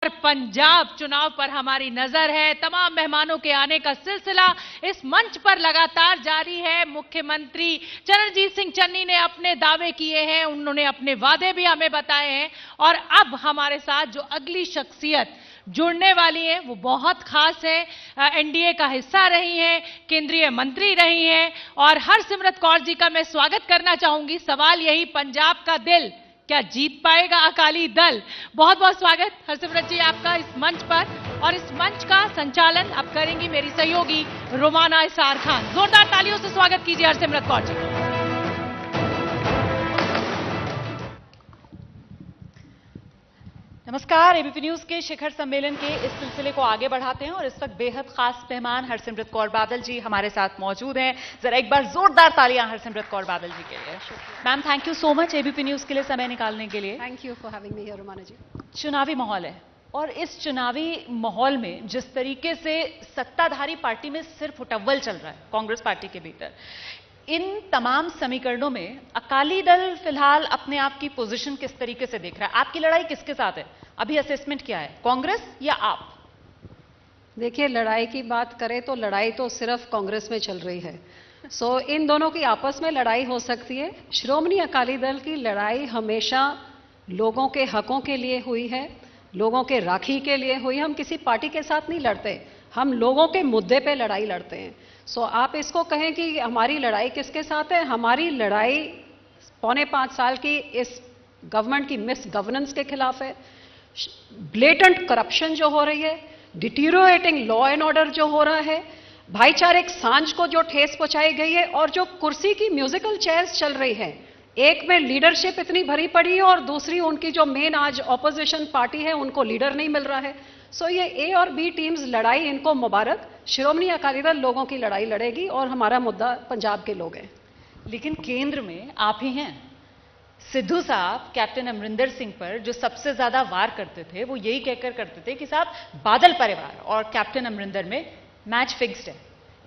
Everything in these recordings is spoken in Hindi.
पंजाब चुनाव पर हमारी नजर है। तमाम मेहमानों के आने का सिलसिला इस मंच पर लगातार जारी है। मुख्यमंत्री चरणजीत सिंह चन्नी ने अपने दावे किए हैं, उन्होंने अपने वादे भी हमें बताए हैं और अब हमारे साथ जो अगली शख्सियत जुड़ने वाली है वो बहुत खास है। एनडीए का हिस्सा रही हैं, केंद्रीय मंत्री रही हैं और हरसिमरत कौर जी का मैं स्वागत करना चाहूंगी। सवाल यही, पंजाब का दिल क्या जीत पाएगा अकाली दल? बहुत बहुत स्वागत हरसिमरत जी आपका इस मंच पर। और इस मंच का संचालन अब करेंगी मेरी सहयोगी रोमाना इसार खान। जोरदार तालियों से स्वागत कीजिए हरसिमरत कौर जी। नमस्कार, एबीपी न्यूज के शिखर सम्मेलन के इस सिलसिले को आगे बढ़ाते हैं और इस वक्त बेहद खास मेहमान हरसिमरत कौर बादल जी हमारे साथ मौजूद हैं। जरा एक बार जोरदार तालियां हरसिमरत कौर बादल जी के लिए। Ma'am, thank you so much ABP news के लिए समय निकालने के लिए। Thank you for having me here Romana ji. चुनावी माहौल है और इस चुनावी माहौल में जिस तरीके से सत्ताधारी पार्टी में सिर्फ उटव्वल चल रहा है कांग्रेस पार्टी के भीतर, इन तमाम समीकरणों में अकाली दल फिलहाल अपने आप की पोजीशन किस तरीके से देख रहा है? आपकी लड़ाई किसके साथ है? अभी असेसमेंट क्या है, कांग्रेस या आप? देखिए, लड़ाई की बात करें तो लड़ाई तो सिर्फ कांग्रेस में चल रही है। इन दोनों की आपस में लड़ाई हो सकती है। श्रोमणी अकाली दल की लड़ाई हमेशा लोगों के हकों के लिए हुई है, लोगों के राखी के लिए हुई। हम किसी पार्टी के साथ नहीं लड़ते, हम लोगों के मुद्दे पे लड़ाई लड़ते हैं। आप इसको कहें कि हमारी लड़ाई किसके साथ है? हमारी लड़ाई 4.25 साल की इस गवर्नमेंट की मिस गवर्नेंस के खिलाफ है। ब्लेटेंट करप्शन जो हो रही है, डिटीरियोरेटिंग लॉ एंड ऑर्डर जो हो रहा है, भाईचारे सांझ को जो ठेस पहुंचाई गई है और जो कुर्सी की म्यूजिकल चेयर्स चल रही है, एक में लीडरशिप इतनी भरी पड़ी है और दूसरी उनकी जो मेन आज ऑपोजिशन पार्टी है उनको लीडर नहीं मिल रहा है। ये ए और बी टीम्स लड़ाई, इनको मुबारक। श्रोमणी अकाली दल लोगों की लड़ाई लड़ेगी और हमारा मुद्दा पंजाब के लोग हैं। लेकिन केंद्र में आप ही हैं। सिद्धू साहब कैप्टन अमरिंदर सिंह पर जो सबसे ज्यादा वार करते थे वो यही कहकर करते थे कि साहब बादल परिवार और कैप्टन अमरिंदर में मैच फिक्स्ड है।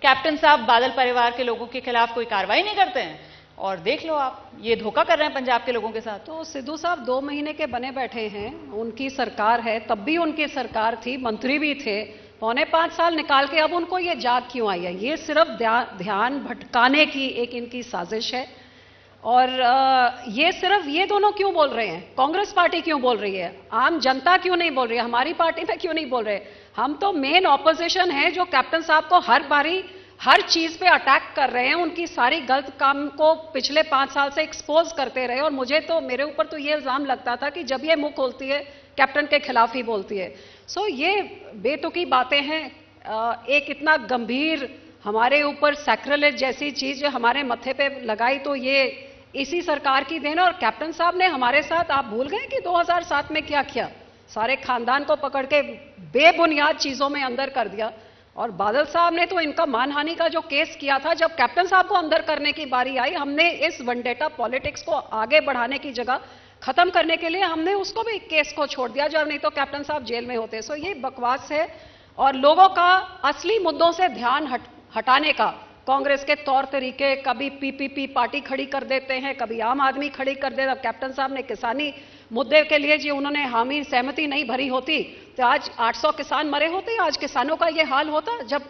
कैप्टन साहब बादल परिवार के लोगों के खिलाफ कोई कार्रवाई नहीं करते हैं और देख लो आप, ये धोखा कर रहे हैं पंजाब के लोगों के साथ। तो सिद्धू साहब 2 महीने के बने बैठे हैं, उनकी सरकार है, तब भी उनकी सरकार थी, मंत्री भी थे। 4.25 साल निकाल के अब उनको ये जाग क्यों आई है? ये सिर्फ ध्यान भटकाने की एक इनकी साजिश है। और ये सिर्फ ये दोनों क्यों बोल रहे हैं? कांग्रेस पार्टी क्यों बोल रही है? आम जनता क्यों नहीं बोल रही है? हमारी पार्टी में क्यों नहीं बोल रहे? हम तो मेन ऑपोजिशन है जो कैप्टन साहब को हर बारी हर चीज पे अटैक कर रहे हैं, उनकी सारी गलत काम को पिछले 5 साल से एक्सपोज करते रहे। और मेरे ऊपर तो ये इल्जाम लगता था कि जब ये मुंह खोलती है कैप्टन के खिलाफ ही बोलती है। ये बेतुकी बातें हैं। एक इतना गंभीर हमारे ऊपर सैक्रिलेज जैसी चीज हमारे मत्थे पे लगाई तो ये इसी सरकार की देन। और कैप्टन साहब ने हमारे साथ, आप भूल गए कि 2007 में क्या किया? सारे खानदान को पकड़ के बेबुनियाद चीजों में अंदर कर दिया। और बादल साहब ने तो इनका मानहानि का जो केस किया था, जब कैप्टन साहब को अंदर करने की बारी आई, हमने इस वनडेटा पॉलिटिक्स को आगे बढ़ाने की जगह खत्म करने के लिए हमने उसको भी केस को छोड़ दिया, जब नहीं तो कैप्टन साहब जेल में होते। ये बकवास है और लोगों का असली मुद्दों से ध्यान हटाने का कांग्रेस के तौर तरीके, कभी पीपीपी पार्टी खड़ी कर देते हैं, कभी आम आदमी खड़ी कर देता। कैप्टन साहब ने किसानी मुद्दे के लिए जी उन्होंने हामी सहमति नहीं भरी होती तो आज 800 किसान मरे होते, आज किसानों का ये हाल होता। जब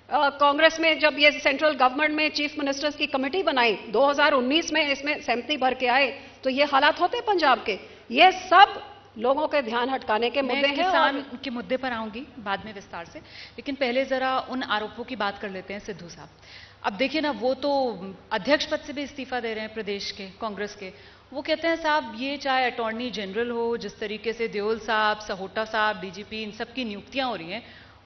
कांग्रेस में जब ये सेंट्रल गवर्नमेंट में चीफ मिनिस्टर्स की कमेटी बनाई 2019 में, इसमें सहमति भर के आए तो ये हालात होते पंजाब के। ये सब लोगों के ध्यान हटकाने के मुद्दे हैं। किसान के मुद्दे पर आऊंगी बाद में विस्तार से, लेकिन पहले जरा उन आरोपों की बात कर लेते हैं सिद्धू साहब। अब देखिए ना, वो तो अध्यक्ष पद से भी इस्तीफा दे रहे हैं प्रदेश के कांग्रेस के। वो कहते हैं साहब ये चाहे अटॉर्नी जनरल हो, जिस तरीके से देओल साहब, सहोटा साहब, डीजीपी, इन सब की नियुक्तियां हो रही हैं,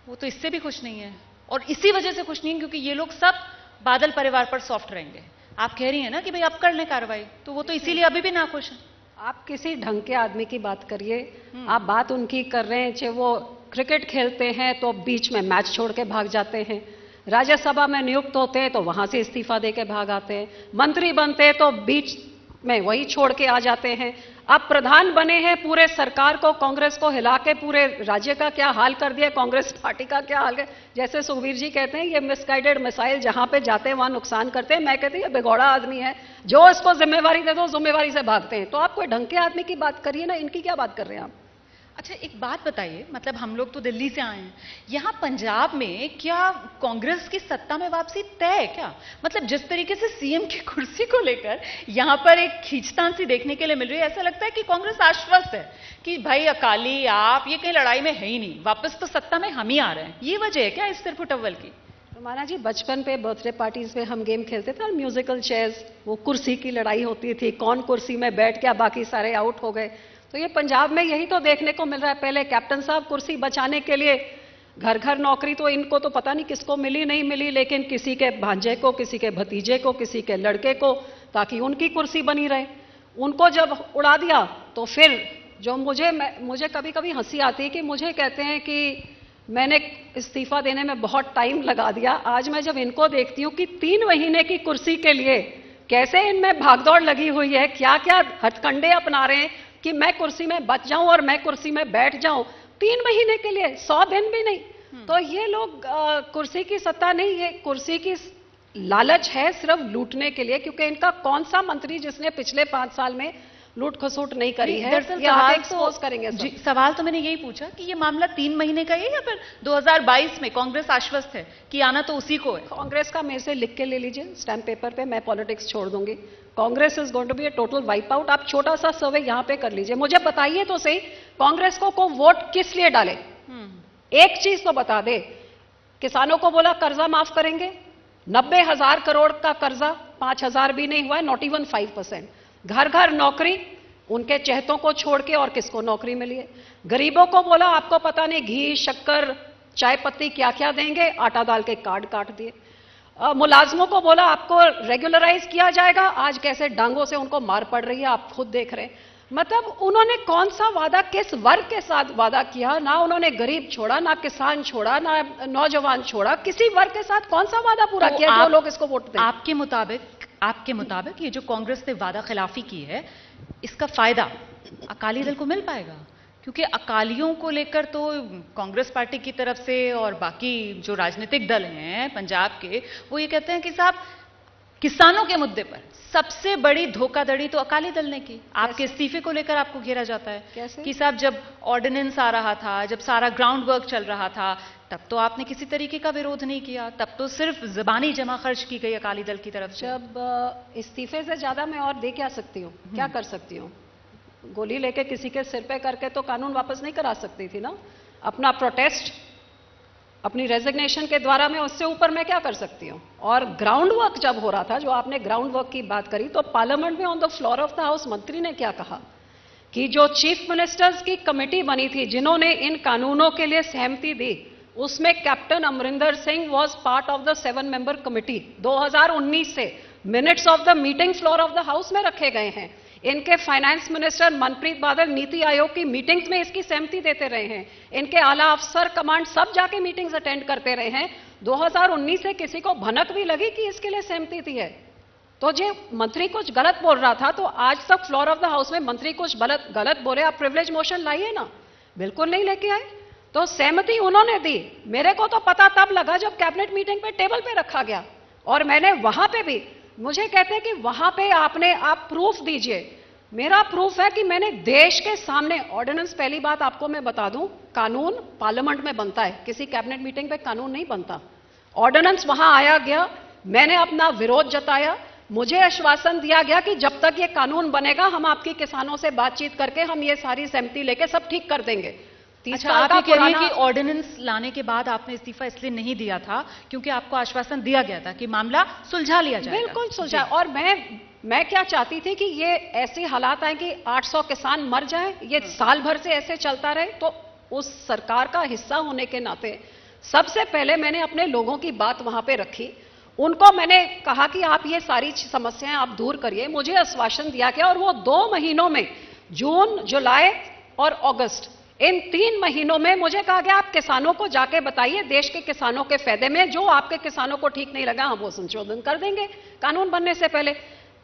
वो तो इससे भी खुश नहीं है और इसी वजह से खुश नहीं है क्योंकि ये लोग सब बादल परिवार पर सॉफ्ट रहेंगे। आप कह रही हैं ना कि भाई अब कर लें कार्रवाई, तो वो तो इसीलिए अभी भी ना खुश है। आप किसी ढंग के आदमी की बात करिए, आप बात उनकी कर रहे हैं, चाहे वो क्रिकेट खेलते हैं तो बीच में मैच छोड़ के भाग जाते हैं, राज्यसभा में नियुक्त होते हैं तो वहां से इस्तीफा दे के भाग आते हैं, मंत्री बनते हैं तो बीच में वही छोड़ के आ जाते हैं। अब प्रधान बने हैं, पूरे सरकार को, कांग्रेस को हिला के पूरे राज्य का क्या हाल कर दिया, कांग्रेस पार्टी का क्या हाल है। जैसे सुखबीर जी कहते हैं ये मिसगाइडेड मिसाइल जहां पे जाते हैं वहां नुकसान करते हैं। मैं कहती हूँ ये बेगौड़ा आदमी है, जो इसको जिम्मेवारी दे दो जिम्मेवारी से भागते हैं। तो आप कोई ढंग के आदमी की बात करिए ना, इनकी क्या बात कर रहे हैं आप? अच्छा, एक बात बताइए, मतलब हम लोग तो दिल्ली से आए हैं, यहाँ पंजाब में क्या कांग्रेस की सत्ता में वापसी तय है क्या? मतलब जिस तरीके से सीएम की कुर्सी को लेकर यहाँ पर एक खींचतान सी देखने के लिए मिल रही है, ऐसा लगता है कि कांग्रेस आश्वस्त है कि भाई अकाली आप ये कहीं लड़ाई में है ही नहीं, वापस तो सत्ता में हम ही आ रहे हैं। ये वजह है क्या इस सिरफुटअव्वल की? माना जी, बचपन पे बर्थडे पार्टीज में हम गेम खेलते थे, म्यूजिकल चेयर्स, वो कुर्सी की लड़ाई होती थी, कौन कुर्सी में बैठ गया, बाकी सारे आउट हो गए। तो ये पंजाब में यही तो देखने को मिल रहा है। पहले कैप्टन साहब कुर्सी बचाने के लिए घर घर नौकरी, तो इनको तो पता नहीं किसको मिली नहीं मिली, लेकिन किसी के भांजे को, किसी के भतीजे को, किसी के लड़के को, ताकि उनकी कुर्सी बनी रहे। उनको जब उड़ा दिया तो फिर जो मुझे कभी कभी हंसी आती है कि मुझे कहते हैं कि मैंने इस्तीफा देने में बहुत टाइम लगा दिया। आज मैं जब इनको देखती हूँ कि 3 महीने की कुर्सी के लिए कैसे इनमें भागदौड़ लगी हुई है, क्या क्या हथकंडे अपना रहे हैं कि मैं कुर्सी में बच जाऊं और मैं कुर्सी में बैठ जाऊं 3 महीने के लिए, 100 दिन भी नहीं। तो ये लोग कुर्सी की सत्ता नहीं, ये कुर्सी की लालच है सिर्फ लूटने के लिए, क्योंकि इनका कौन सा मंत्री जिसने पिछले 5 साल में लूट खसूट नहीं करी है। दरअसल एक्सपोज करेंगे जी, सवाल तो मैंने यही पूछा कि ये मामला 3 महीने का ही है या फिर 2022 में कांग्रेस आश्वस्त है कि आना तो उसी को है? कांग्रेस का मेरे से लिख के ले लीजिए स्टैम्प पेपर पे, मैं पॉलिटिक्स छोड़ दूंगी। Congress is going to be a total wipe out. आप छोटा सा सर्वे यहां पे कर लीजिए, मुझे बताइए तो सही, कांग्रेस को वोट किस लिए डाले? एक चीज तो बता दे, किसानों को बोला कर्जा माफ करेंगे, 90,000 करोड़ का कर्जा, 5,000 भी नहीं हुआ है, नॉट इवन 5%। घर घर नौकरी, उनके चहेतों को छोड़ के और किसको नौकरी मिली है? गरीबों को बोला आपको पता नहीं घी शक्कर चाय पत्ती क्या क्या देंगे, आटा दाल के कार्ड काट दिए। मुलाजमों को बोला आपको रेगुलराइज किया जाएगा, आज कैसे डांगों से उनको मार पड़ रही है, आप खुद देख रहे हैं। मतलब उन्होंने कौन सा वादा किस वर्ग के साथ वादा किया? ना उन्होंने गरीब छोड़ा, ना किसान छोड़ा, ना नौजवान छोड़ा, किसी वर्ग के साथ कौन सा वादा पूरा तो किया जो लोग इसको वोट दें? आपके मुताबिक ये जो कांग्रेस ने वादा खिलाफी की है, इसका फायदा अकाली दल को मिल पाएगा? क्योंकि अकालियों को लेकर तो कांग्रेस पार्टी की तरफ से और बाकी जो राजनीतिक दल हैं पंजाब के, वो ये कहते हैं कि साहब किसानों के मुद्दे पर सबसे बड़ी धोखाधड़ी तो अकाली दल ने की। आपके इस्तीफे को लेकर आपको घेरा जाता है कैसे? कि साहब जब ऑर्डिनेंस आ रहा था, जब सारा ग्राउंड वर्क चल रहा था, तब तो आपने किसी तरीके का विरोध नहीं किया, तब तो सिर्फ जबानी जमा खर्च की गई अकाली दल की तरफ से। जब इस्तीफे से ज्यादा मैं और दे क्या सकती हूँ, क्या कर सकती हूँ? गोली लेके किसी के सिर पे करके तो कानून वापस नहीं करा सकती थी ना। अपना प्रोटेस्ट, अपनी रेजिग्नेशन के द्वारा मैं उससे ऊपर मैं क्या कर सकती हूँ? और ग्राउंड वर्क जब हो रहा था, जो आपने ग्राउंड वर्क की बात करी, तो पार्लियामेंट में on the floor of the house मंत्री ने क्या कहा कि जो चीफ मिनिस्टर्स की कमेटी बनी थी जिन्होंने इन कानूनों के लिए सहमति दी, उसमें captain Amarinder Singh was part of the 7 member committee. 2019 से minutes of the meeting floor of the house में रखे गए हैं। इनके फाइनेंस मिनिस्टर मनप्रीत बादल नीति आयोग की मीटिंग्स में इसकी सहमति देते रहे हैं। इनके आला अफसर कमांड सब जाके मीटिंग्स अटेंड करते रहे हैं। 2019 से किसी को भनक भी लगी कि इसके लिए सहमति दी है, तो जो मंत्री कुछ गलत बोल रहा था, तो आज तक फ्लोर ऑफ द हाउस में मंत्री कुछ गलत बोले, आप प्रिविलेज मोशन लाइए ना, बिल्कुल नहीं लेके आए। तो सहमति उन्होंने दी। मेरे को तो पता तब लगा जब कैबिनेट मीटिंग पे टेबल पे रखा गया, और मैंने वहां पे भी, मुझे कहते हैं कि वहां पे आप प्रूफ दीजिए। मेरा प्रूफ है कि मैंने देश के सामने ऑर्डिनेंस, पहली बात आपको मैं बता दूं, कानून पार्लियामेंट में बनता है, किसी कैबिनेट मीटिंग पे कानून नहीं बनता। ऑर्डिनेंस वहां आया गया, मैंने अपना विरोध जताया, मुझे आश्वासन दिया गया कि जब तक ये कानून बनेगा हम आपके किसानों से बातचीत करके हम ये सारी सहमति लेके सब ठीक कर देंगे। अच्छा, आप ये कह रही हैं कि ऑर्डिनेंस लाने के बाद आपने इस्तीफा इसलिए नहीं दिया था क्योंकि आपको आश्वासन दिया गया था कि मामला सुलझा लिया जाएगा? बिल्कुल सुलझा। और मैं क्या चाहती थी कि ये ऐसे हालात आए कि 800 किसान मर जाए, ये साल भर से ऐसे चलता रहे। तो उस सरकार का हिस्सा होने के नाते सबसे पहले मैंने अपने लोगों की बात वहां पे रखी। उनको मैंने कहा कि आप ये सारी समस्याएं आप दूर करिए, मुझे आश्वासन दिया गया। और वो 2 महीनों में, जून, जुलाई और अगस्त, इन 3 महीनों में मुझे कहा गया आप किसानों को जाके बताइए, देश के किसानों के फायदे में, जो आपके किसानों को ठीक नहीं लगा हम वो संशोधन कर देंगे कानून बनने से पहले।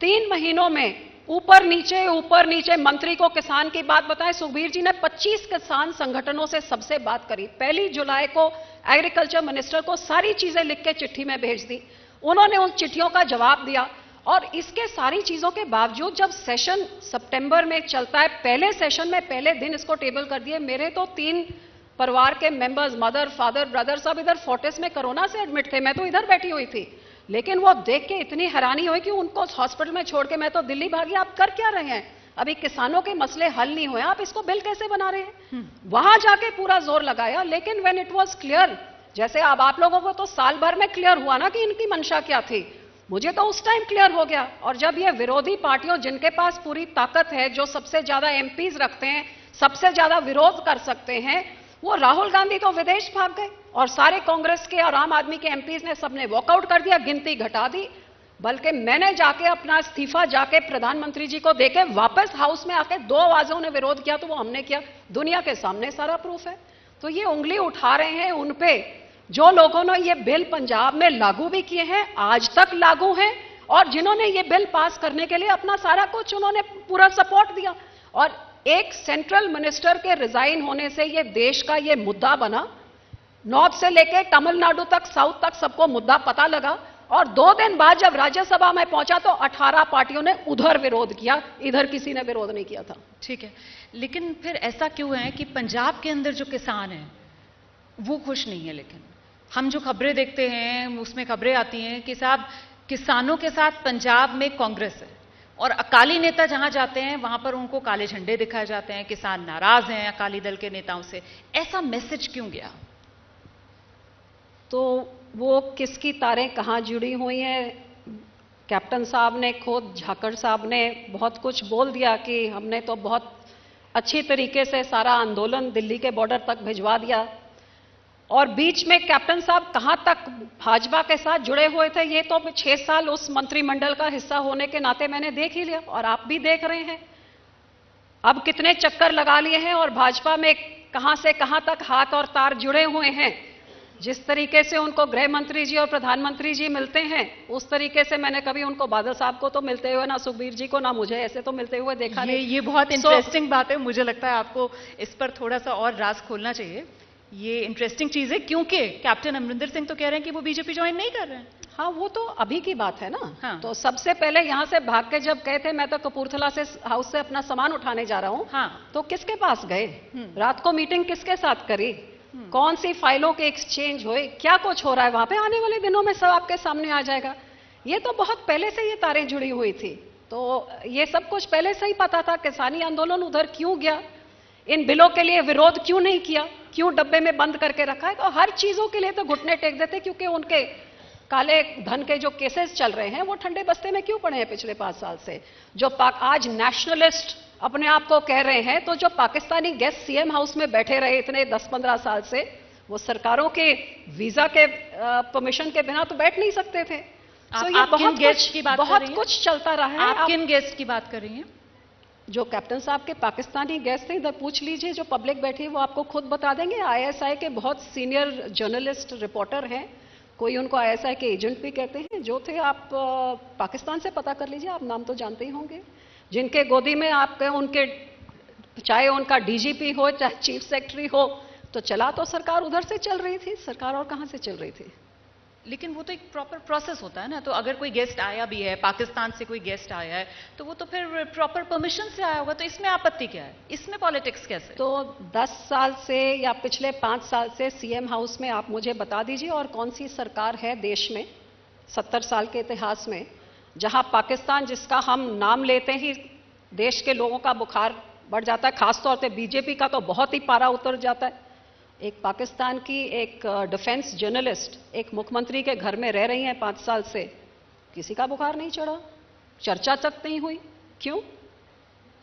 3 महीनों में ऊपर नीचे मंत्री को किसान की बात बताएं। सुखबीर जी ने 25 किसान संगठनों से सबसे बात करी। 1 जुलाई को एग्रीकल्चर मिनिस्टर को सारी चीजें लिख के चिट्ठी में भेज दी। उन्होंने उन चिट्ठियों का जवाब दिया और इसके सारी चीजों के बावजूद जब सेशन सितंबर में चलता है, पहले सेशन में पहले दिन इसको टेबल कर दिए। मेरे तो 3 परिवार के मेंबर्स, मदर, फादर, ब्रदर, सब इधर फोर्टिस में कोरोना से एडमिट थे, मैं तो इधर बैठी हुई थी। लेकिन वो देख के इतनी हैरानी हुई कि उनको हॉस्पिटल में छोड़ के मैं तो दिल्ली भागी। आप कर क्या रहे हैं? अभी किसानों के मसले हल नहीं हुए, आप इसको बिल कैसे बना रहे हैं? वहां जाके पूरा जोर लगाया। लेकिन व्हेन इट वाज क्लियर, जैसे अब आप लोगों को तो साल भर में क्लियर हुआ ना कि इनकी मंशा क्या थी, मुझे तो उस टाइम क्लियर हो गया। और जब ये विरोधी पार्टियों, जिनके पास पूरी ताकत है, जो सबसे ज्यादा एमपीज रखते हैं, सबसे ज्यादा विरोध कर सकते हैं, वो राहुल गांधी तो विदेश भाग गए और सारे कांग्रेस के और आम आदमी के एमपीज ने सबने वॉकआउट कर दिया, गिनती घटा दी। बल्कि मैंने जाके अपना इस्तीफा जाके प्रधानमंत्री जी को देके वापस हाउस में आके 2 आवाजों ने विरोध किया, तो वो हमने किया। दुनिया के सामने सारा प्रूफ है। तो ये उंगली उठा रहे हैं उन पे जो लोगों ने ये बिल पंजाब में लागू भी किए हैं, आज तक लागू हैं, और जिन्होंने ये बिल पास करने के लिए अपना सारा कुछ उन्होंने पूरा सपोर्ट दिया। और एक सेंट्रल मिनिस्टर के रिजाइन होने से ये देश का ये मुद्दा बना। नॉर्थ से लेके तमिलनाडु तक, साउथ तक सबको मुद्दा पता लगा। और 2 दिन बाद जब राज्यसभा में पहुंचा तो 18 पार्टियों ने उधर विरोध किया, इधर किसी ने विरोध नहीं किया था। ठीक है, लेकिन फिर ऐसा क्यों है कि पंजाब के अंदर जो किसान हैं वो खुश नहीं है? लेकिन हम जो खबरें देखते हैं उसमें खबरें आती हैं कि साहब किसानों के साथ पंजाब में कांग्रेस है और अकाली नेता जहां जाते हैं वहां पर उनको काले झंडे दिखाए जाते हैं, किसान नाराज हैं अकाली दल के नेताओं से। ऐसा मैसेज क्यों गया? तो वो किसकी तारें कहां जुड़ी हुई हैं? कैप्टन साहब ने, खुद झाकड़ साहब ने बहुत कुछ बोल दिया कि हमने तो बहुत अच्छी तरीके से सारा आंदोलन दिल्ली के बॉर्डर तक भिजवा दिया। और बीच में कैप्टन साहब कहां तक भाजपा के साथ जुड़े हुए थे, ये तो 6 साल उस मंत्रिमंडल का हिस्सा होने के नाते मैंने देख ही लिया, और आप भी देख रहे हैं। अब कितने चक्कर लगा लिए हैं और भाजपा में कहां से कहां तक हाथ और तार जुड़े हुए हैं। जिस तरीके से उनको गृह मंत्री जी और प्रधानमंत्री जी मिलते हैं, उस तरीके से मैंने कभी उनको बादल साहब को तो मिलते हुए, ना सुखबीर जी को, ना मुझे ऐसे तो मिलते हुए देखा नहीं। ये बहुत इंटरेस्टिंग बात है। मुझे लगता है आपको इस पर थोड़ा सा और राज खोलना चाहिए। ये इंटरेस्टिंग चीज है क्योंकि कैप्टन अमरिंदर सिंह तो कह रहे हैं कि वो बीजेपी ज्वाइन नहीं कर रहे हैं। हाँ, वो तो अभी की बात है ना। हाँ। तो सबसे पहले यहां से भाग के जब गए थे, मैं तो कपूरथला से हाउस से अपना सामान उठाने जा रहा हूं। हाँ। तो किसके पास गए? रात को मीटिंग किसके साथ करी? कौन सी फाइलों के एक्सचेंज हुए? क्या कुछ हो रहा है वहां पे? आने वाले दिनों में सब आपके सामने आ जाएगा। ये तो बहुत पहले से ये तारें जुड़ी हुई थी, तो ये सब कुछ पहले से ही पता था। किसानी आंदोलन उधर क्यों गया, इन बिलों के लिए विरोध क्यों नहीं किया, क्यों डब्बे में बंद करके रखा है? तो हर चीजों के लिए तो घुटने टेक देते, क्योंकि उनके काले धन के जो केसेस चल रहे हैं वो ठंडे बस्ते में क्यों पड़े हैं पिछले 5 साल से। जो आज नेशनलिस्ट अपने आप को कह रहे हैं, तो जो पाकिस्तानी गेस्ट सीएम हाउस में बैठे रहे इतने 10-15 साल से, वो सरकारों के वीजा के परमिशन के बिना तो बैठ नहीं सकते थे। आप, ये बहुत कुछ चलता रहा है। आप किन गेस्ट की बात कर रही हैं? जो कैप्टन साहब के पाकिस्तानी गेस्ट थे, इधर पूछ लीजिए, जो पब्लिक बैठी है वो आपको खुद बता देंगे। आईएसआई के बहुत सीनियर जर्नलिस्ट रिपोर्टर हैं, कोई उनको आईएसआई के एजेंट भी कहते हैं, जो थे। आप पाकिस्तान से पता कर लीजिए, आप नाम तो जानते ही होंगे। जिनके गोदी में आप उनके, चाहे उनका डीजीपी हो चाहे चीफ सेक्रेटरी हो, तो चला तो सरकार उधर से चल रही थी। सरकार और कहां से चल रही थी? लेकिन वो तो एक प्रॉपर प्रोसेस होता है ना। तो अगर कोई गेस्ट आया भी है, पाकिस्तान से कोई गेस्ट आया है, तो वो तो फिर प्रॉपर परमिशन से आया होगा। तो इसमें आपत्ति क्या है? इसमें पॉलिटिक्स कैसे? तो 10 साल से या पिछले 5 साल से सीएम हाउस में आप मुझे बता दीजिए और कौन सी सरकार है देश में 70 साल के इतिहास में जहां पाकिस्तान, जिसका हम नाम लेते ही देश के लोगों का बुखार बढ़ जाता है, खासतौर से बीजेपी का तो बहुत ही पारा उतर जाता है। एक पाकिस्तान की एक डिफेंस जर्नलिस्ट एक मुख्यमंत्री के घर में रह रही हैं 5 साल से, किसी का बुखार नहीं चढ़ा, चर्चा तक नहीं हुई। क्यों?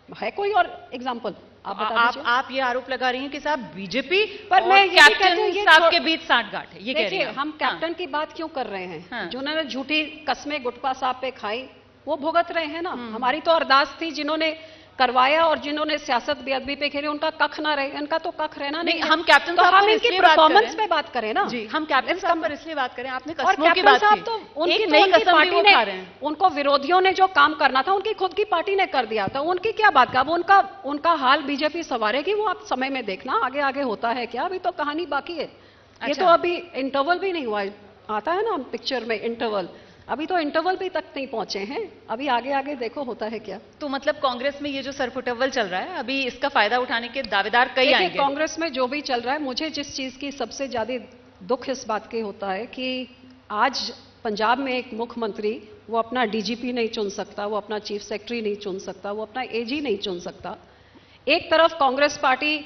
है कोई और एग्जाम्पल? आप ये आरोप लगा रही हैं कि साहब बीजेपी पर मैं कैप्टन साहब के बीच सांठगांठ है, ये कह रही हैं। हम कैप्टन की बात क्यों कर रहे हैं? जिन्होंने झूठी कस्में गुटपा साहब पे खाई वो भुगत रहे हैं ना। हमारी तो अरदास थी, जिन्होंने करवाया और जिन्होंने सियासत बेअदबी पे खेली उनका कख ना रहे, इनका तो कख रहना नहीं। हम कैप्टन तो हम इनकी परफॉर्मेंस पे बात करें ना। जी, हम कैप्टन साहब पर इसलिए बात करें, आपने कसमों की बात की। तो उनकी नई पार्टी ने, उनको विरोधियों ने जो काम करना था उनकी खुद की पार्टी ने कर दिया था। उनकी क्या बात का? अब उनका हाल बीजेपी संवारेगी, वो आप समय में देखना आगे आगे होता है क्या। अभी तो कहानी बाकी है। ये तो अभी इंटरवल भी नहीं हुआ, आता है ना पिक्चर में इंटरवल। अभी तो इंटरवल भी तक नहीं पहुंचे हैं, अभी आगे आगे देखो होता है क्या। तो मतलब कांग्रेस में ये जो सरफुटअव्वल चल रहा है, अभी इसका फायदा उठाने के दावेदार कई देखिए, आएंगे। कांग्रेस में जो भी चल रहा है, मुझे जिस चीज की सबसे ज्यादा दुख इस बात के होता है कि आज पंजाब में एक मुख्यमंत्री वो अपना डीजीपी नहीं चुन सकता, वो अपना चीफ सेक्रेटरी नहीं चुन सकता, वो अपना एजी नहीं चुन सकता। एक तरफ कांग्रेस पार्टी,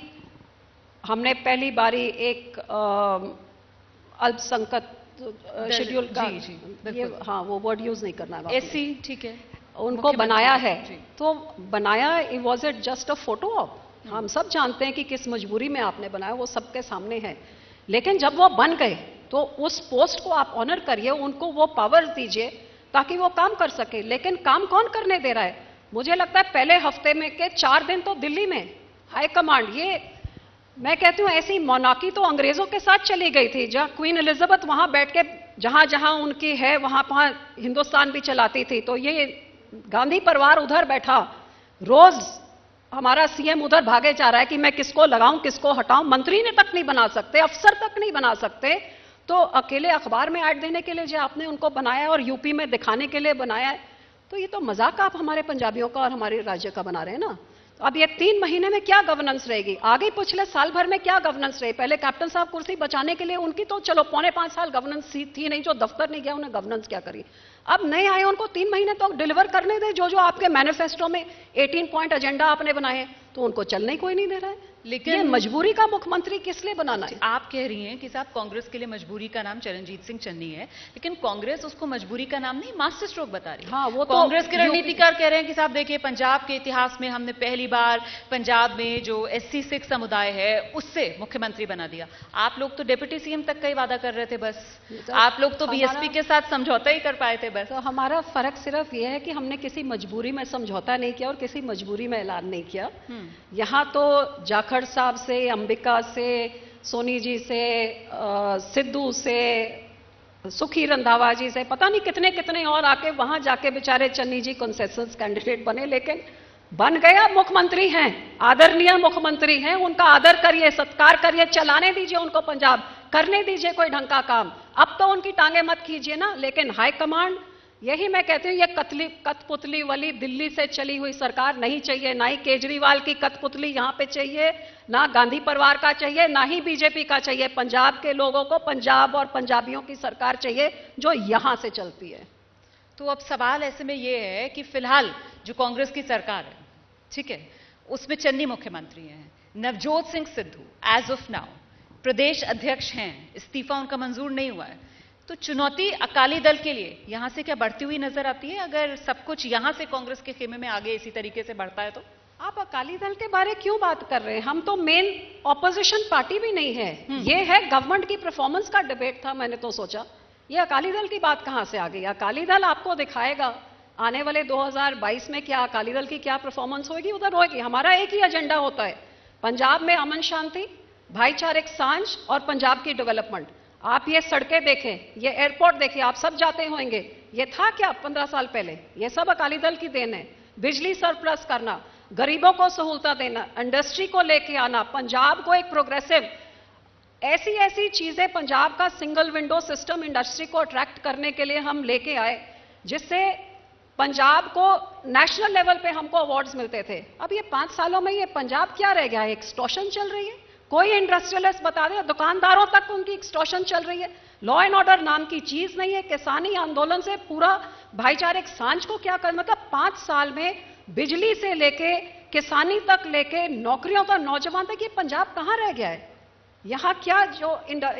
हमने पहली बारी एक अल्पसंख्यक शेड्यूल का, ये हाँ वो वर्ड यूज नहीं करना है, एससी, ठीक है, उनको बनाया है। तो बनाया, it was it just a photo op? हम सब जानते हैं कि किस मजबूरी में आपने बनाया, वो सबके सामने है। लेकिन जब वो बन गए तो उस पोस्ट को आप ऑनर करिए, उनको वो पावर दीजिए ताकि वो काम कर सके। लेकिन काम कौन करने दे रहा है? मुझे लगता है पहले हफ्ते में के 4 दिन तो दिल्ली में हाई कमांड, ये मैं कहती हूँ ऐसी मोनार्की तो अंग्रेजों के साथ चली गई थी, जहां क्वीन एलिजाबेथ वहां बैठ के जहां जहां उनकी है वहां हिंदुस्तान भी चलाती थी। तो ये गांधी परिवार उधर बैठा, रोज हमारा सीएम उधर भागे जा रहा है कि मैं किसको लगाऊं किसको हटाऊं, मंत्री ने तक नहीं बना सकते, अफसर तक नहीं बना सकते। तो अकेले अखबार में ऐड देने के लिए जो आपने उनको बनाया और यूपी में दिखाने के लिए बनाया है, तो ये तो मजाक आप हमारे पंजाबियों का और हमारे राज्य का बना रहे हैं ना। तो अब ये 3 महीने में क्या गवर्नेंस रहेगी? आगे पिछले साल भर में क्या गवर्नेंस रही? पहले कैप्टन साहब कुर्सी बचाने के लिए उनकी तो चलो 4.5 साल गवर्नेंस थी नहीं, जो दफ्तर नहीं गया उन्हें गवर्नेंस क्या करी। अब नए आए उनको 3 महीने तो डिलीवर करने दे, जो जो आपके मैनिफेस्टो में 18 पॉइंट एजेंडा आपने बनाए, तो उनको चलने कोई नहीं दे रहा है। लेकिन ये मजबूरी का मुख्यमंत्री किस लिए बनाना है? आप कह रही हैं कि साहब कांग्रेस के लिए मजबूरी का नाम चरणजीत सिंह चन्नी है, लेकिन कांग्रेस उसको मजबूरी का नाम नहीं मास्टर स्ट्रोक बता रही है। हाँ, वो कांग्रेस के रणनीतिकार कह रहे हैं कि साहब देखिए, पंजाब के इतिहास में हमने पहली बार पंजाब में जो एससी सिख समुदाय है उससे मुख्यमंत्री बना दिया। आप लोग तो डिप्टी सीएम तक का ही वादा कर रहे थे, बस आप लोग तो बीएसपी के साथ समझौता ही कर पाए थे बस। तो हमारा फर्क सिर्फ यह है कि हमने किसी मजबूरी में समझौता नहीं किया और किसी मजबूरी में ऐलान नहीं किया। यहाँ तो जाखड़ साहब से, अंबिका से, सोनी जी से, सिद्धू से, सुखी रंधावा जी से, पता नहीं कितने कितने और आके वहां जाके बेचारे चन्नी जी कंसेशंस कैंडिडेट बने, लेकिन बन गया, मुख्यमंत्री हैं, आदरणीय मुख्यमंत्री हैं, उनका आदर करिए, सत्कार करिए, चलाने दीजिए उनको पंजाब, करने दीजिए कोई ढंग का काम। अब तो उनकी टांगे मत खींचिए ना। लेकिन हाई कमांड, यही मैं कहती हूँ, ये कठपुतली वाली दिल्ली से चली हुई सरकार नहीं चाहिए। ना ही केजरीवाल की कठपुतली यहाँ पे चाहिए, ना गांधी परिवार का चाहिए, ना ही बीजेपी का चाहिए। पंजाब के लोगों को पंजाब और पंजाबियों की सरकार चाहिए जो यहाँ से चलती है। तो अब सवाल ऐसे में ये है कि फिलहाल जो कांग्रेस की सरकार है, ठीक है, उसमें चन्नी मुख्यमंत्री हैं, Navjot Singh Sidhu as of now प्रदेश अध्यक्ष हैं, इस्तीफा उनका मंजूर नहीं हुआ है। तो चुनौती अकाली दल के लिए यहां से क्या बढ़ती हुई नजर आती है, अगर सब कुछ यहां से कांग्रेस के खेमे में आगे इसी तरीके से बढ़ता है तो? आप अकाली दल के बारे क्यों बात कर रहे हैं? हम तो मेन ऑपोजिशन पार्टी भी नहीं है। ये है गवर्नमेंट की परफॉर्मेंस का डिबेट था। मैंने तो सोचा ये अकाली दल की बात कहां से आ गई? अकाली दल आपको दिखाएगा आने वाले 2022 में क्या अकाली दल की क्या परफॉर्मेंस होगी, उधर होगी। हमारा एक ही एजेंडा होता है, पंजाब में अमन शांति, भाईचारिक सांझ और पंजाब की डेवलपमेंट। आप ये सड़कें देखें, ये एयरपोर्ट देखें, आप सब जाते होंगे, ये था क्या 15 साल पहले? ये सब अकाली दल की देन है। बिजली सरप्लस करना, गरीबों को सहूलता देना, इंडस्ट्री को लेके आना, पंजाब को एक प्रोग्रेसिव, ऐसी ऐसी चीजें, पंजाब का सिंगल विंडो सिस्टम इंडस्ट्री को अट्रैक्ट करने के लिए हम लेके आए, जिससे पंजाब को नेशनल लेवल पे हमको अवार्ड्स मिलते थे। अब ये 5 सालों में ये पंजाब क्या रह गया है? एक्सटॉर्शन चल रही है। कोई इंडस्ट्रियलिस्ट बता दे, दुकानदारों तक उनकी एक्सटॉर्शन चल रही है। लॉ एंड ऑर्डर नाम की चीज नहीं है। किसानी आंदोलन से पूरा भाईचारिक सांझ को क्या कर, मतलब 5 साल में बिजली से लेके किसानी तक लेके नौकरियों का, नौजवान तक, ये पंजाब कहां रह गया है? यहाँ क्या जो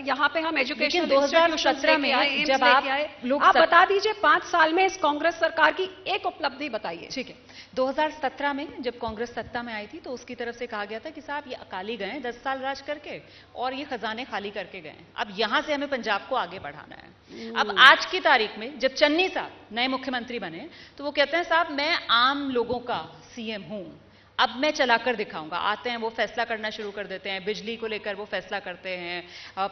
यहाँ पे हम एजुकेशन 2017 में जब आप लोग आप बता दीजिए 5 साल में इस कांग्रेस सरकार की एक उपलब्धि बताइए। ठीक है, 2017 में जब कांग्रेस सत्ता में आई थी तो उसकी तरफ से कहा गया था कि साहब ये अकाली गए 10 साल राज करके और ये खजाने खाली करके गए, अब यहां से हमें पंजाब को आगे बढ़ाना है। अब आज की तारीख में जब चन्नी साहब नए मुख्यमंत्री बने तो वो कहते हैं साहब मैं आम लोगों का सीएम हूं, अब मैं चलाकर दिखाऊंगा। आते हैं वो फैसला करना शुरू कर देते हैं, बिजली को लेकर वो फैसला करते हैं,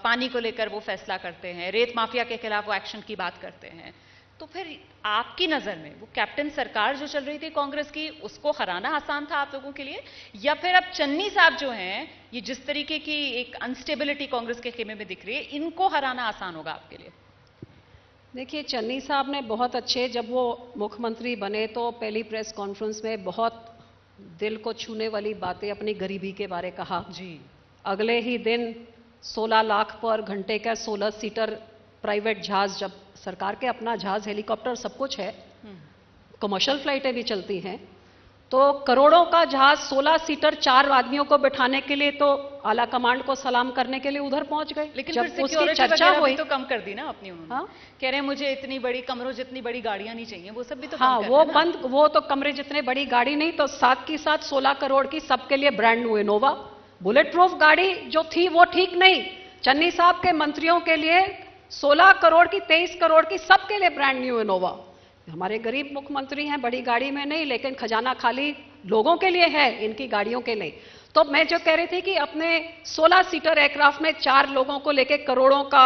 पानी को लेकर वो फैसला करते हैं, रेत माफिया के खिलाफ वो एक्शन की बात करते हैं। तो फिर आपकी नजर में वो कैप्टन सरकार जो चल रही थी कांग्रेस की, उसको हराना आसान था आप लोगों के लिए, या फिर अब चन्नी साहब जो हैं, ये जिस तरीके की एक अनस्टेबिलिटी कांग्रेस के खेमे में दिख रही है, इनको हराना आसान होगा आपके लिए? देखिए, चन्नी साहब ने बहुत अच्छे, जब वो मुख्यमंत्री बने तो पहली प्रेस कॉन्फ्रेंस में बहुत दिल को छूने वाली बातें अपनी गरीबी के बारे कहा जी। अगले ही दिन 16 लाख पर घंटे का 16 सीटर प्राइवेट जहाज, जब सरकार के अपना जहाज, हेलीकॉप्टर सब कुछ है, कमर्शियल फ्लाइटें भी चलती हैं, तो करोड़ों का जहाज 16 सीटर 4 आदमियों को बिठाने के लिए तो आला कमांड को सलाम करने के लिए उधर पहुंच गए। लेकिन जब फिर उसकी चर्चा हुई तो कम कर दी ना अपनी उन्होंने। हाँ? कह रहे हैं मुझे इतनी बड़ी कमरों जितनी बड़ी गाड़ियां नहीं चाहिए, वो सब भी तो हाँ, कम कर वो देना। बंद, वो तो कमरे जितने बड़ी गाड़ी नहीं, तो साथ की साथ 16 करोड़ की सबके लिए brand new Innova bullet proof गाड़ी जो थी वो ठीक नहीं। चन्नी साहब के मंत्रियों के लिए 16 करोड़ की, 23 करोड़ की सबके लिए ब्रांड न्यू इनोवा। हमारे गरीब मुख्यमंत्री हैं, बड़ी गाड़ी में नहीं, लेकिन खजाना खाली लोगों के लिए है, इनकी गाड़ियों के लिए। तो मैं जो कह रही थी कि अपने 16 सीटर एयरक्राफ्ट में 4 लोगों को लेकर करोड़ों का,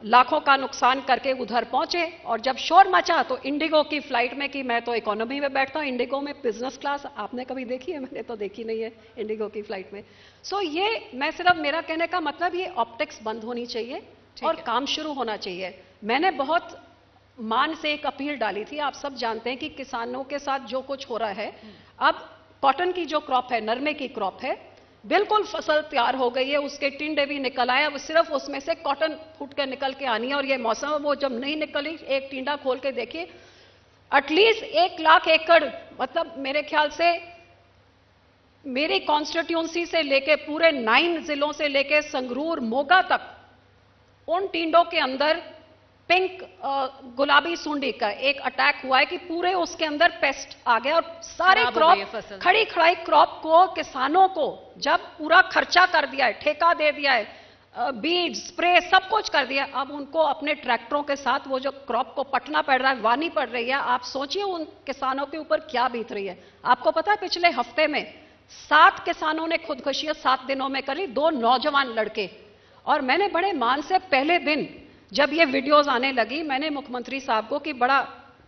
लाखों का नुकसान करके उधर पहुंचे, और जब शोर मचा तो इंडिगो की फ्लाइट में, कि मैं तो इकोनॉमी में बैठता हूं, इंडिगो में बिजनेस क्लास आपने कभी देखी है? मैंने तो देखी नहीं है इंडिगो की फ्लाइट में। सो ये, मैं सिर्फ, मेरा कहने का मतलब ये ऑप्टिक्स बंद होनी चाहिए और काम शुरू होना चाहिए। मैंने बहुत मान से एक अपील डाली थी, आप सब जानते हैं कि किसानों के साथ जो कुछ हो रहा है, अब कॉटन की जो क्रॉप है, नरमे की क्रॉप है, बिल्कुल फसल तैयार हो गई है, उसके टिंडे भी निकल आए, अब सिर्फ उसमें से कॉटन फूट के निकल के आनी है। और ये मौसम, वो जब नहीं निकली, एक टिंडा खोल के देखिए, एटलीस्ट 1 लाख एकड़, मतलब मेरे ख्याल से मेरी कॉन्स्टिट्यूंसी से लेके पूरे 9 जिलों से लेके संगरूर, मोगा तक, उन टिंडों के अंदर पिंक गुलाबी सुंडी का एक अटैक हुआ है कि पूरे उसके अंदर पेस्ट आ गया, और सारे क्रॉप, खड़ी खड़ाई क्रॉप को, किसानों को जब पूरा खर्चा कर दिया है, ठेका दे दिया है, बीज, स्प्रे सब कुछ कर दिया, अब उनको अपने ट्रैक्टरों के साथ वो जो क्रॉप को पटना पड़ रहा है, वानी पड़ रही है। आप सोचिए उन किसानों के ऊपर क्या बीत रही है। आपको पता है पिछले हफ्ते में 7 किसानों ने खुदकुशियां 7 दिनों में करी, 2 नौजवान लड़के। और मैंने बड़े मान से पहले दिन जब ये वीडियोस आने लगी, मैंने मुख्यमंत्री साहब को, कि बड़ा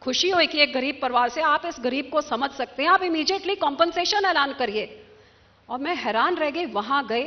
खुशी हुई कि एक गरीब परिवार से, आप इस गरीब को समझ सकते हैं, आप इमीडिएटली कॉम्पनसेशन ऐलान करिए। और मैं हैरान रह गई, वहां गए,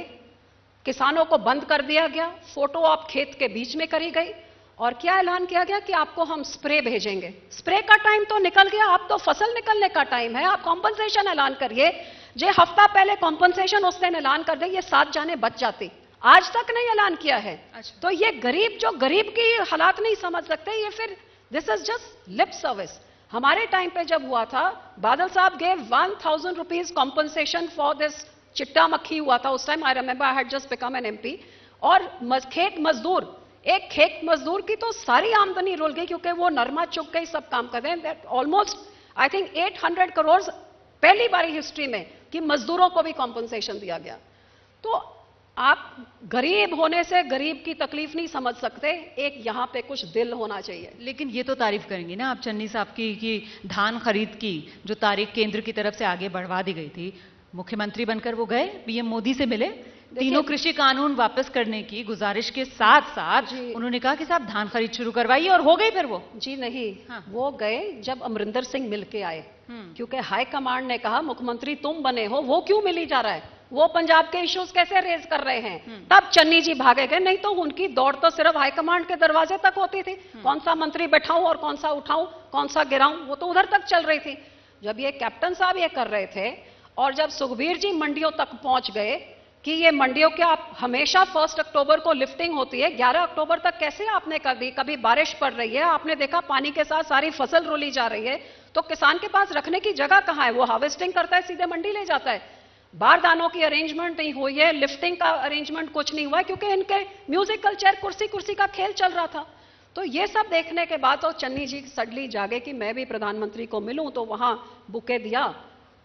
किसानों को बंद कर दिया गया, फोटो आप खेत के बीच में करी गई, और क्या ऐलान किया गया कि आपको हम स्प्रे भेजेंगे। स्प्रे का टाइम तो निकल गया, अब तो फसल निकलने का टाइम है, आप कॉम्पनसेशन ऐलान करिए। जो हफ्ता पहले कॉम्पनसेशन उस दिन ऐलान कर दे, ये 7 जाने बच जाती, आज तक नहीं ऐलान किया है। तो ये गरीब, जो गरीब की हालात नहीं समझ सकते, ये फिर this is just lip service. हमारे टाइम पे जब हुआ था, बादल साहब gave 1000 rupees compensation for this, चिट्टा मक्खी हुआ था उस time, I remember, I had just become an MP. और खेत मजदूर, एक खेत मजदूर की तो सारी आमदनी रुल गई, क्योंकि वो नरमा चुग गई, सब काम कर रहे हैं। ऑलमोस्ट आई थिंक 800 करोड़ पहली बार हिस्ट्री में कि मजदूरों को भी कॉम्पनसेशन दिया गया। तो आप गरीब होने से गरीब की तकलीफ नहीं समझ सकते, एक यहां पे कुछ दिल होना चाहिए। लेकिन ये तो तारीफ करेंगे ना आप चन्नी साहब की कि धान खरीद की जो तारीख केंद्र की तरफ से आगे बढ़वा दी गई थी, मुख्यमंत्री बनकर वो गए, पीएम मोदी से मिले, तीनों कृषि कानून वापस करने की गुजारिश के साथ साथ उन्होंने कहा कि साहब धान खरीद शुरू करवाइए, और हो गई फिर वो। जी नहीं, हाँ। वो गए जब अमरिंदर सिंह मिलके आए, क्योंकि हाई कमांड ने कहा मुख्यमंत्री तुम बने हो, वो क्यों मिली जा रहा है, वो पंजाब के इश्यूज कैसे रेज कर रहे हैं, तब चन्नी जी भागे गए। नहीं तो उनकी दौड़ तो सिर्फ हाईकमांड के दरवाजे तक होती थी, कौन सा मंत्री बैठाऊं और कौन सा उठाऊं, कौन सा गिराऊं, वो तो उधर तक चल रही थी। जब ये कैप्टन साहब ये कर रहे थे, और जब सुखबीर जी मंडियों तक पहुंच गए कि ये मंडियों के, आप हमेशा 1 अक्टूबर को लिफ्टिंग होती है, 11 अक्टूबर तक कैसे आपने कर दी, कभी बारिश पड़ रही है, आपने देखा पानी के साथ सारी फसल रुली जा रही है, तो किसान के पास रखने की जगह कहां है, वो हार्वेस्टिंग करता है, सीधे मंडी ले जाता है। बारदानों की अरेंजमेंट नहीं हुई है, लिफ्टिंग का अरेंजमेंट कुछ नहीं हुआ है, क्योंकि इनके म्यूजिकल चेयर, कुर्सी कुर्सी का खेल चल रहा था। तो ये सब देखने के बाद तो चन्नी जी सडली जागे कि मैं भी प्रधानमंत्री को मिलूं, तो वहां बुके दिया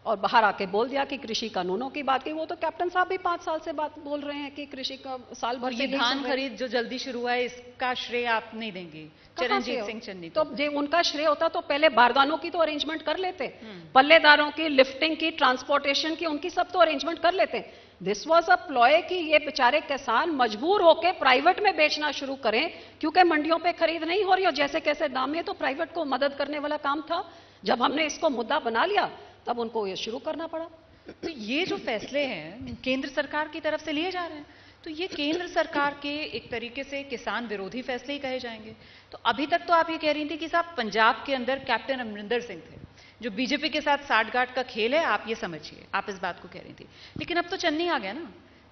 और बाहर आके बोल दिया कि कृषि कानूनों की बात की। वो तो कैप्टन साहब भी 5 साल से बात बोल रहे हैं कि कृषि का साल भर ये धान खरीद जो जल्दी शुरू हुआ है, इसका श्रेय आप नहीं देंगे चरणजीत सिंह चन्नी को? तो जो उनका श्रेय होता तो पहले बारदानों की तो अरेंजमेंट कर लेते, पल्लेदारों की, लिफ्टिंग की, ट्रांसपोर्टेशन की, उनकी सब तो अरेंजमेंट कर लेते। दिस वॉज अ प्लॉय कि ये बेचारे किसान मजबूर होकर प्राइवेट में बेचना शुरू करें, क्योंकि मंडियों पे खरीद नहीं हो रही, और जैसे कैसे दाम है, तो प्राइवेट को मदद करने वाला काम था। जब हमने इसको मुद्दा बना लिया, तब उनको ये शुरू करना पड़ा। तो ये जो फैसले हैं केंद्र सरकार की तरफ से लिए जा रहे हैं, तो ये केंद्र सरकार के एक तरीके से किसान विरोधी फैसले ही कहे जाएंगे। तो अभी तक तो आप ये कह रही थी कि साहब पंजाब के अंदर कैप्टन अमरिंदर सिंह थे, जो बीजेपी के साथ साठगांठ का खेल है, आप ये समझिए, आप इस बात को कह रही थी। लेकिन अब तो चन्नी आ गया ना,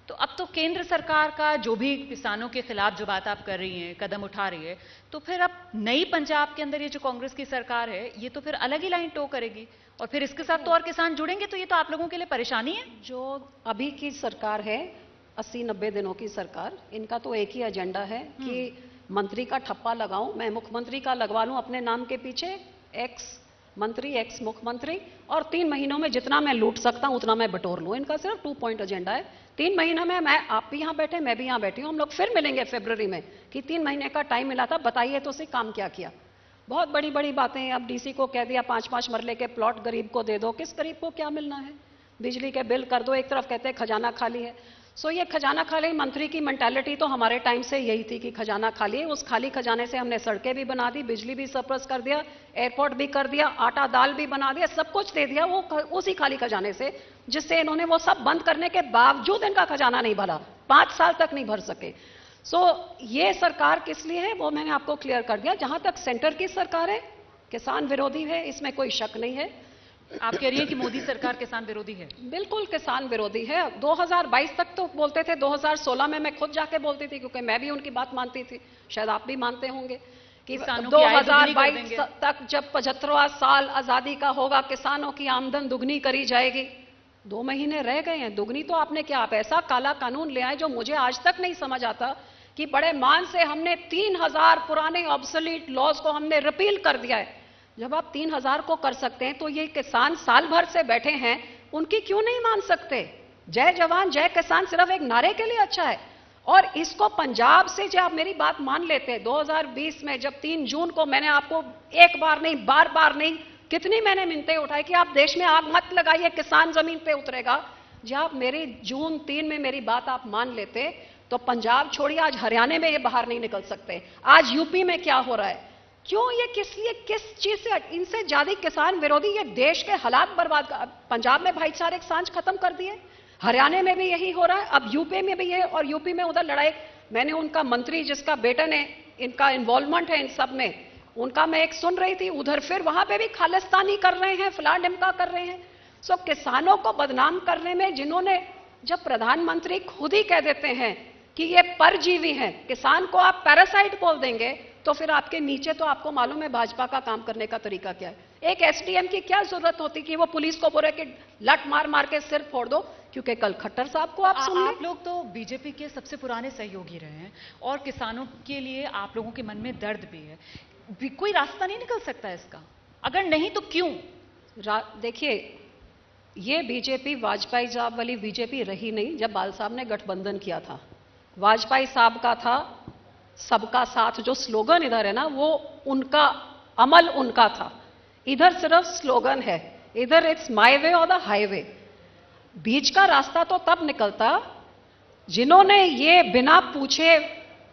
तो अब तो केंद्र सरकार का जो भी किसानों के खिलाफ जो बात आप कर रही हैं, कदम उठा रही है, तो फिर अब नई पंजाब के अंदर ये जो कांग्रेस की सरकार है, ये तो फिर अलग ही लाइन टो करेगी और फिर इसके साथ तो और किसान जुड़ेंगे, तो ये तो आप लोगों के लिए परेशानी है। जो अभी की सरकार है 80-90 दिनों की सरकार, इनका तो एक ही एजेंडा है कि मंत्री का ठप्पा लगाऊं, मैं मुख्यमंत्री का लगवा लूं अपने नाम के पीछे, एक्स मंत्री एक्स मुख्यमंत्री, और 3 महीनों में जितना मैं लूट सकता हूं उतना मैं बटोर लूं। इनका सिर्फ 2 पॉइंट एजेंडा है। 3 महीनों में मैं, आप भी यहां बैठे, मैं भी यहां बैठी हूं, हम लोग फिर मिलेंगे फरवरी में कि 3 महीने का टाइम मिला था, बताइए तो उसे काम क्या किया। बहुत बड़ी बड़ी बातें। अब डीसी को कह दिया 5-5 मरले के प्लॉट गरीब को दे दो। किस गरीब को क्या मिलना है? बिजली के बिल कर दो। एक तरफ कहते हैं खजाना खाली है। सो ये खजाना खाली मंत्री की मेंटालिटी तो हमारे टाइम से यही थी कि खजाना खाली है। उस खाली खजाने से हमने सड़कें भी बना दी, बिजली भी सरप्लस कर दिया, एयरपोर्ट भी कर दिया, आटा दाल भी बना दिया, सब कुछ दे दिया वो उसी खाली खजाने से, जिससे इन्होंने वो सब बंद करने के बावजूद इनका खजाना नहीं भरा, 5 साल तक नहीं भर सके। सो ये सरकार किस लिए है वो मैंने आपको क्लियर कर दिया। जहां तक सेंटर की सरकार है, किसान विरोधी है, इसमें कोई शक नहीं है। आप कह रही हैं कि मोदी सरकार किसान विरोधी है? बिल्कुल किसान विरोधी है। 2022 तक तो बोलते थे, 2016 में मैं खुद जाके बोलती थी, क्योंकि मैं भी उनकी बात मानती थी, शायद आप भी मानते होंगे कि 2022 तक जब 75वां साल आजादी का होगा, किसानों की आमदन दुगनी करी जाएगी। 2 महीने रह गए हैं। दुगनी तो आपने क्या, आप ऐसा काला कानून ले आए जो मुझे आज तक नहीं समझ आता कि बड़े मान से हमने 3000 पुराने ऑब्सोलीट लॉज को हमने रिपील कर दिया है। जब आप 3000 को कर सकते हैं तो ये किसान साल भर से बैठे हैं, उनकी क्यों नहीं मान सकते? जय जवान जय किसान सिर्फ एक नारे के लिए अच्छा है। और इसको पंजाब से, जब आप मेरी बात मान लेते हैं, 2020 में जब 3 जून को मैंने आपको एक बार नहीं, बार बार नहीं, कितनी मैंने मिन्नतें उठाई कि आप देश में आग मत लगाइए, किसान जमीन पे उतरेगा। जब आप मेरी जून 3 में मेरी बात आप मान लेते तो पंजाब छोड़िए, आज हरियाणा में ये बाहर नहीं निकल सकते। आज यूपी में क्या हो रहा है? क्यों ये किस चीज से? इनसे ज्यादा किसान विरोधी ये देश के हालात बर्बाद। पंजाब में भाईचारे सांझ खत्म कर दिए, हरियाणा में भी यही हो रहा है, अब यूपी में भी है, और यूपी में उधर लड़ाई। मैंने उनका मंत्री जिसका बेटा ने इनका इन्वॉल्वमेंट है इन सब में, उनका मैं एक सुन रही थी, उधर फिर वहां पे भी खालिस्तानी कर रहे हैं, फला डिमका कर रहे हैं। सो किसानों को बदनाम करने में जिन्होंने, जब प्रधानमंत्री खुद ही कह देते हैं कि ये परजीवी हैं, किसान को आप पैरासाइट बोल देंगे, तो फिर आपके नीचे तो आपको मालूम है भाजपा का काम करने का तरीका क्या है। एक एसडीएम की क्या जरूरत होती कि वो पुलिस को बोले कि लट मार मार के सिर फोड़ दो, क्योंकि कल खट्टर साहब को आप सुन लें। आप लोग तो बीजेपी के सबसे पुराने सहयोगी रहे हैं और किसानों के लिए आप लोगों के मन में दर्द भी है। कोई रास्ता नहीं निकल सकता इसका? अगर नहीं तो क्यों? देखिए, ये बीजेपी वाजपेयी साहब वाली बीजेपी रही नहीं। जब बाल साहब ने गठबंधन किया था, वाजपेयी साहब का था सबका साथ, जो स्लोगन इधर है ना, वो उनका अमल उनका था। इधर सिर्फ स्लोगन है, इधर इट्स माय वे और द हाईवे। बीच का रास्ता तो तब निकलता जिन्होंने ये बिना पूछे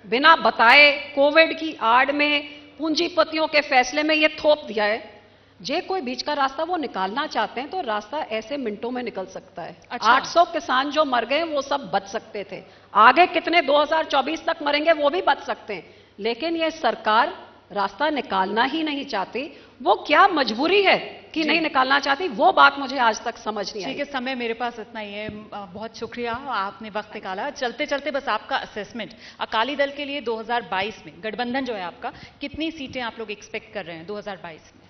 बिना बताए कोविड की आड़ में पूंजीपतियों के फैसले में ये थोप दिया है। जे कोई बीच का रास्ता वो निकालना चाहते हैं तो रास्ता ऐसे मिनटों में निकल सकता है। अच्छा। 800 किसान जो मर गए वो सब बच सकते थे, आगे कितने 2024 तक मरेंगे वो भी बच सकते हैं, लेकिन ये सरकार रास्ता निकालना ही नहीं चाहती। वो क्या मजबूरी है कि नहीं निकालना चाहती, वो बात मुझे आज तक समझ नहीं आई। ठीक है, समय मेरे पास इतना ही है। बहुत शुक्रिया, आपने वक्त निकाला। चलते चलते बस आपका असेसमेंट, अकाली दल के लिए 2022 में गठबंधन जो है आपका, कितनी सीटें आप लोग एक्सपेक्ट कर रहे हैं 2022 में?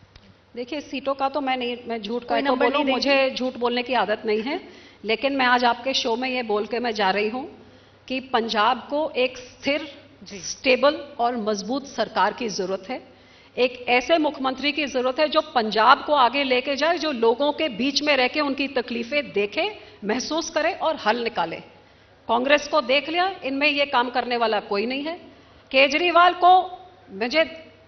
देखिए, सीटों का तो मैं झूठ का तो बोलूं, मुझे झूठ बोलने की आदत नहीं है, लेकिन मैं आज आपके शो में ये बोल के मैं जा रही हूं कि पंजाब को एक स्थिर, स्टेबल और मजबूत सरकार की जरूरत है। एक ऐसे मुख्यमंत्री की जरूरत है जो पंजाब को आगे लेके जाए, जो लोगों के बीच में रह के उनकी तकलीफें देखे, महसूस करे और हल निकाले। कांग्रेस को देख लिया, इनमें ये काम करने वाला कोई नहीं है। केजरीवाल को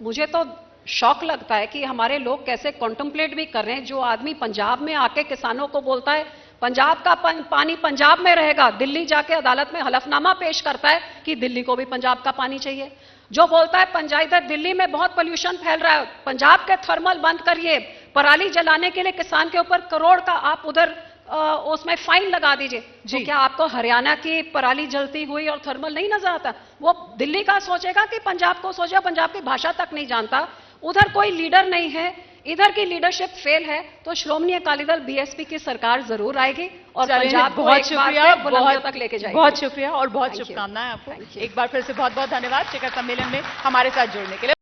मुझे तो शौक लगता है कि हमारे लोग कैसे कॉन्टेम्पलेट भी कर रहे हैं। जो आदमी पंजाब में आके किसानों को बोलता है पंजाब का पानी पंजाब में रहेगा, दिल्ली जाके अदालत में हलफनामा पेश करता है कि दिल्ली को भी पंजाब का पानी चाहिए। जो बोलता है पंजाब, दिल्ली में बहुत पोल्यूशन फैल रहा है, पंजाब के थर्मल बंद करिए, पराली जलाने के लिए किसान के ऊपर करोड़ का आप उधर उसमें फाइन लगा दीजिए। तो क्या आपको हरियाणा की पराली जलती हुई और थर्मल नहीं नजर आता? वो दिल्ली का सोचेगा कि पंजाब को सोचेगा, पंजाब की भाषा तक नहीं जानता, उधर कोई लीडर नहीं है, इधर की लीडरशिप फेल है। तो श्रोमणी अकाली दल बीएसपी की सरकार जरूर आएगी और पंजाब को बहुत शुक्रिया, बुलंदियों तक लेके जाएगी। बहुत शुक्रिया और बहुत शुभकामनाएं आपको। एक बार फिर से बहुत बहुत धन्यवाद शिखर सम्मेलन में हमारे साथ जुड़ने के लिए।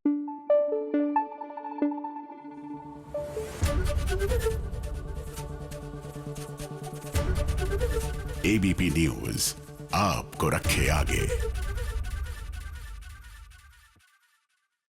एबीपी न्यूज आपको रखे आगे।